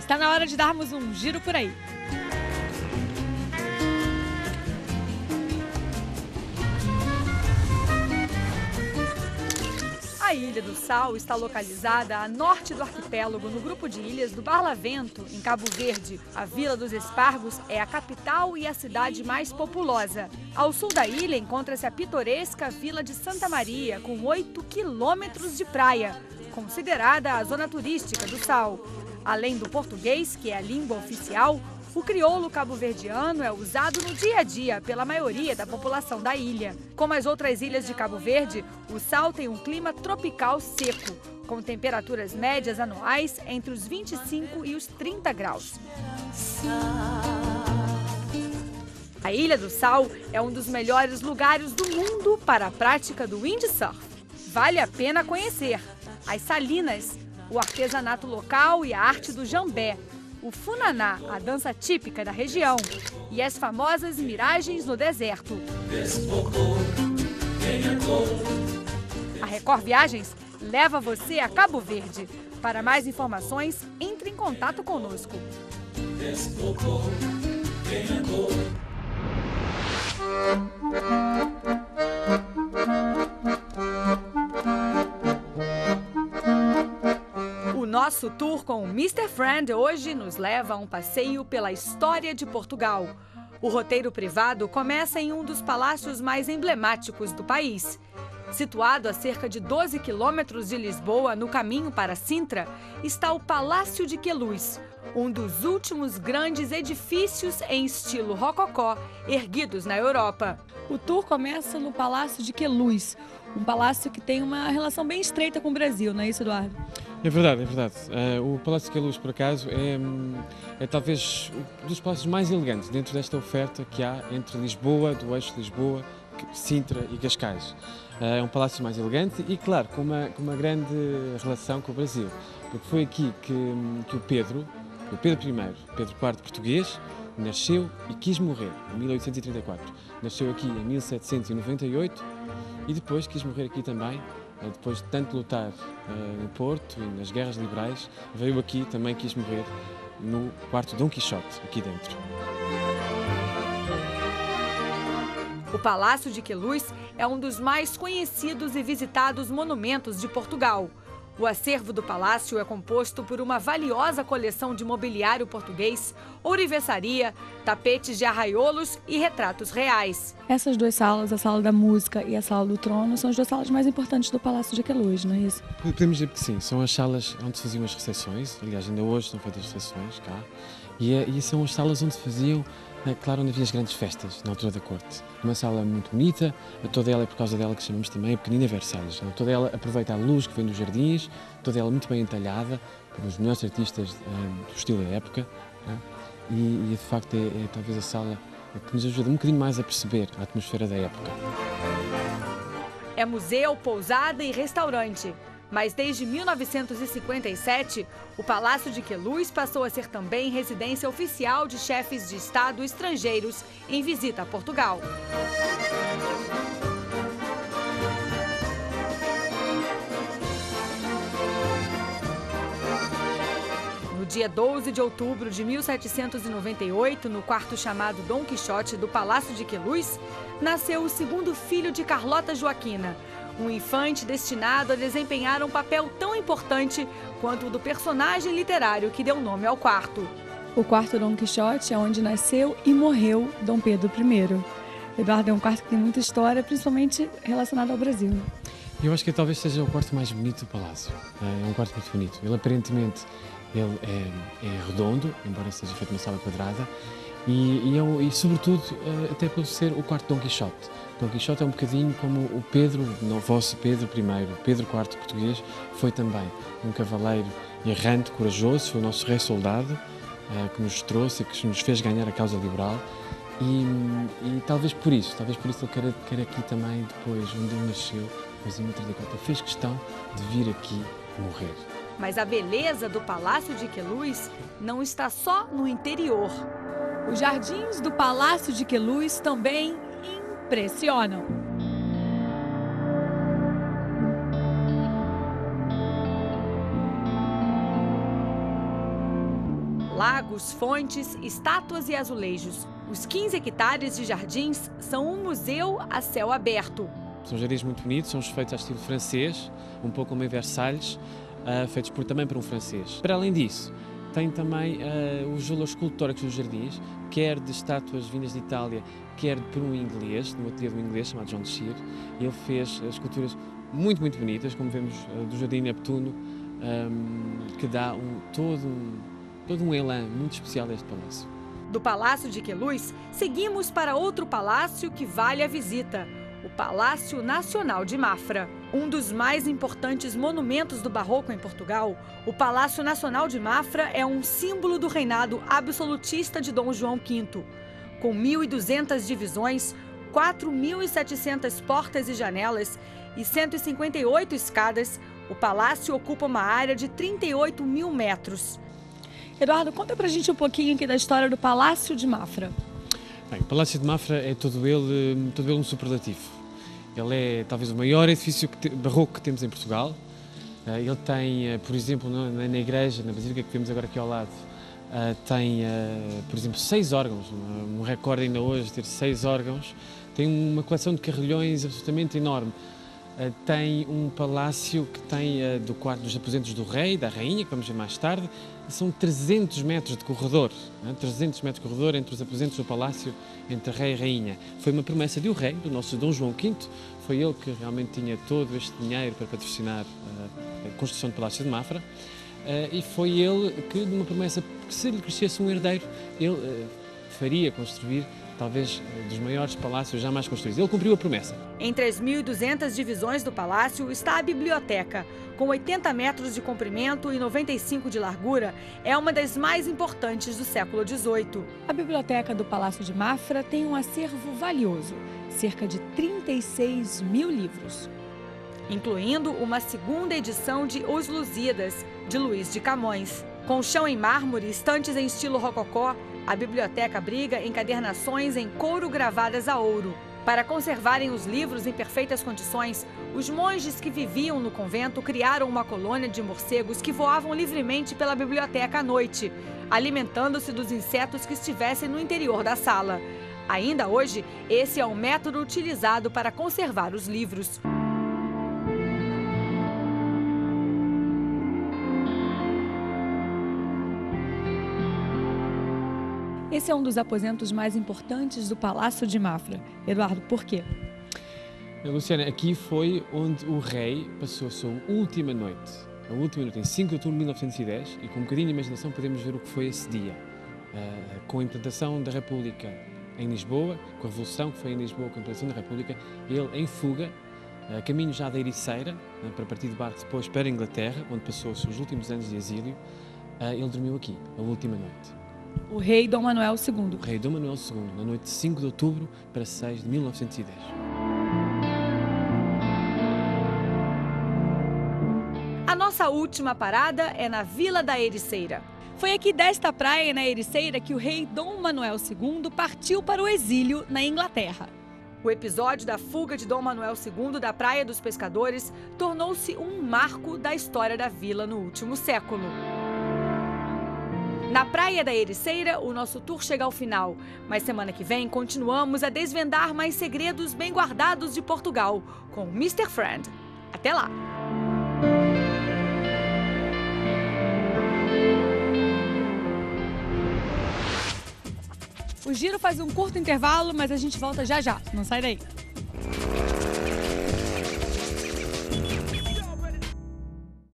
Tá na hora de darmos um giro por aí. A Ilha do Sal está localizada a norte do arquipélago, no grupo de ilhas do Barlavento, em Cabo Verde. A Vila dos Espargos é a capital e a cidade mais populosa. Ao sul da ilha encontra-se a pitoresca Vila de Santa Maria, com 8 quilômetros de praia, considerada a zona turística do Sal. Além do português, que é a língua oficial, o crioulo cabo-verdiano é usado no dia a dia pela maioria da população da ilha. Como as outras ilhas de Cabo Verde, o Sal tem um clima tropical seco, com temperaturas médias anuais entre os 25 e os 30 graus. A Ilha do Sal é um dos melhores lugares do mundo para a prática do windsurf. Vale a pena conhecer as salinas, o artesanato local e a arte do jambé, o funaná, a dança típica da região, e as famosas miragens no deserto. A Record Viagens leva você a Cabo Verde. Para mais informações, entre em contato conosco. Nosso tour com o Mr. Friend hoje nos leva a um passeio pela história de Portugal. O roteiro privado começa em um dos palácios mais emblemáticos do país. Situado a cerca de 12 quilômetros de Lisboa, no caminho para Sintra, está o Palácio de Queluz, um dos últimos grandes edifícios em estilo rococó erguidos na Europa. O tour começa no Palácio de Queluz, um palácio que tem uma relação bem estreita com o Brasil, não é isso, Eduardo? É verdade, é verdade. O Palácio de Queluz, por acaso, é talvez um dos palácios mais elegantes dentro desta oferta que há entre Lisboa, do eixo de Lisboa, Sintra e Cascais. É um palácio mais elegante e, claro, com uma grande relação com o Brasil, porque foi aqui que o Pedro I, Pedro IV português, nasceu e quis morrer, em 1834. Nasceu aqui em 1798 e depois quis morrer aqui também. Depois de tanto lutar no Porto e nas guerras liberais, veio aqui também quis morrer no quarto Dom Quixote, aqui dentro. O Palácio de Queluz é um dos mais conhecidos e visitados monumentos de Portugal. O acervo do palácio é composto por uma valiosa coleção de mobiliário português, ourivesaria, tapetes de arraiolos e retratos reais. Essas duas salas, a sala da música e a sala do trono, são as duas salas mais importantes do Palácio de Queluz, não é isso? Podemos dizer que sim, são as salas onde se faziam as recepções, aliás ainda hoje são feitas recepções cá, e são as salas onde se faziam, claro, onde havia as grandes festas na altura da corte. Uma sala muito bonita, toda ela é por causa dela que chamamos também a Pequenina Versalhes. Toda ela aproveita a luz que vem dos jardins, toda ela muito bem entalhada pelos melhores artistas do estilo da época, e de facto é talvez a sala que nos ajuda um bocadinho mais a perceber a atmosfera da época. É museu, pousada e restaurante. Mas desde 1957, o Palácio de Queluz passou a ser também residência oficial de chefes de Estado estrangeiros em visita a Portugal. No dia 12 de outubro de 1798, no quarto chamado Dom Quixote do Palácio de Queluz, nasceu o segundo filho de Carlota Joaquina, um infante destinado a desempenhar um papel tão importante quanto o do personagem literário que deu nome ao quarto. O quarto Dom Quixote é onde nasceu e morreu Dom Pedro I. Eduardo, é um quarto que tem muita história, principalmente relacionada ao Brasil. Eu acho que talvez seja o quarto mais bonito do palácio. É um quarto muito bonito. Ele aparentemente é redondo, embora seja feito uma sala quadrada, e sobretudo até por ser o quarto Dom Quixote. Dom Quixote é um bocadinho como o Pedro, o vosso Pedro I, Pedro IV português, foi também um cavaleiro errante, corajoso, foi o nosso rei soldado, que nos trouxe e que nos fez ganhar a causa liberal. E talvez por isso ele quer aqui também, depois, onde ele nasceu, depois em 1934, ele fez questão de vir aqui morrer. Mas a beleza do Palácio de Queluz não está só no interior. Os jardins do Palácio de Queluz também impressionam. lagos, fontes, estátuas e azulejos. Os 15 hectares de jardins são um museu a céu aberto. São jardins muito bonitos, são feitos ao estilo francês, um pouco como em Versalhes, feitos também por um francês. Para além disso, tem também os valores escultóricos dos jardins, quer de estátuas vindas de Itália, quer por um inglês, de um ateliê de um inglês chamado John Shear. Ele fez esculturas muito bonitas, como vemos do Jardim Neptuno, que dá todo um elan muito especial a este palácio. Do Palácio de Queluz, seguimos para outro palácio que vale a visita, o Palácio Nacional de Mafra. Um dos mais importantes monumentos do barroco em Portugal, o Palácio Nacional de Mafra é um símbolo do reinado absolutista de Dom João V. Com 1.200 divisões, 4.700 portas e janelas e 158 escadas, o palácio ocupa uma área de 38 mil metros. Eduardo, conta pra gente um pouquinho aqui da história do Palácio de Mafra. Bem, o Palácio de Mafra é todo ele um superlativo. Ele é talvez o maior edifício barroco que temos em Portugal. Ele tem, por exemplo, na igreja, na basílica que vemos agora aqui ao lado, tem, por exemplo, 6 órgãos, um recorde ainda hoje ter 6 órgãos. Tem uma coleção de carrilhões absolutamente enorme. Tem um palácio que tem do quarto dos aposentos do rei, da rainha, que vamos ver mais tarde. São 300 metros de corredor, 300 metros de corredor entre os aposentos do palácio, entre rei e rainha. Foi uma promessa do rei, do nosso Dom João V. Foi ele que realmente tinha todo este dinheiro para patrocinar a construção do Palácio de Mafra. E foi ele que, numa promessa, que se lhe crescesse um herdeiro, ele faria construir talvez dos maiores palácios jamais construídos. Ele cumpriu a promessa. Entre as 1.200 divisões do palácio está a biblioteca. Com 80 metros de comprimento e 95 de largura, é uma das mais importantes do século XVIII. A biblioteca do Palácio de Mafra tem um acervo valioso, cerca de 36 mil livros, incluindo uma segunda edição de Os Lusíadas, de Luís de Camões. Com chão em mármore e estantes em estilo rococó, a biblioteca abriga encadernações em couro gravadas a ouro. Para conservarem os livros em perfeitas condições, os monges que viviam no convento criaram uma colônia de morcegos que voavam livremente pela biblioteca à noite, alimentando-se dos insetos que estivessem no interior da sala. Ainda hoje, esse é o método utilizado para conservar os livros. Esse é um dos aposentos mais importantes do Palácio de Mafra. Eduardo, por quê? Luciana, aqui foi onde o rei passou a sua última noite. A última noite, em 5 de outubro de 1910, e com um bocadinho de imaginação podemos ver o que foi esse dia. Com a implantação da República em Lisboa, com a Revolução que foi em Lisboa, com a implantação da República, ele em fuga, caminho já da Ericeira, para partir de barco depois para a Inglaterra, onde passou os seus últimos anos de exílio, ele dormiu aqui, a última noite. O rei Dom Manuel II. O rei Dom Manuel II, na noite de 5 de outubro para 6 de 1910. A nossa última parada é na Vila da Ericeira. Foi aqui desta praia, na Ericeira, que o rei Dom Manuel II partiu para o exílio na Inglaterra. O episódio da fuga de Dom Manuel II da Praia dos Pescadores tornou-se um marco da história da vila no último século. Na Praia da Ericeira, o nosso tour chega ao final, mas semana que vem continuamos a desvendar mais segredos bem guardados de Portugal com o Mr. Friend. Até lá! O giro faz um curto intervalo, mas a gente volta já já. Não sai daí!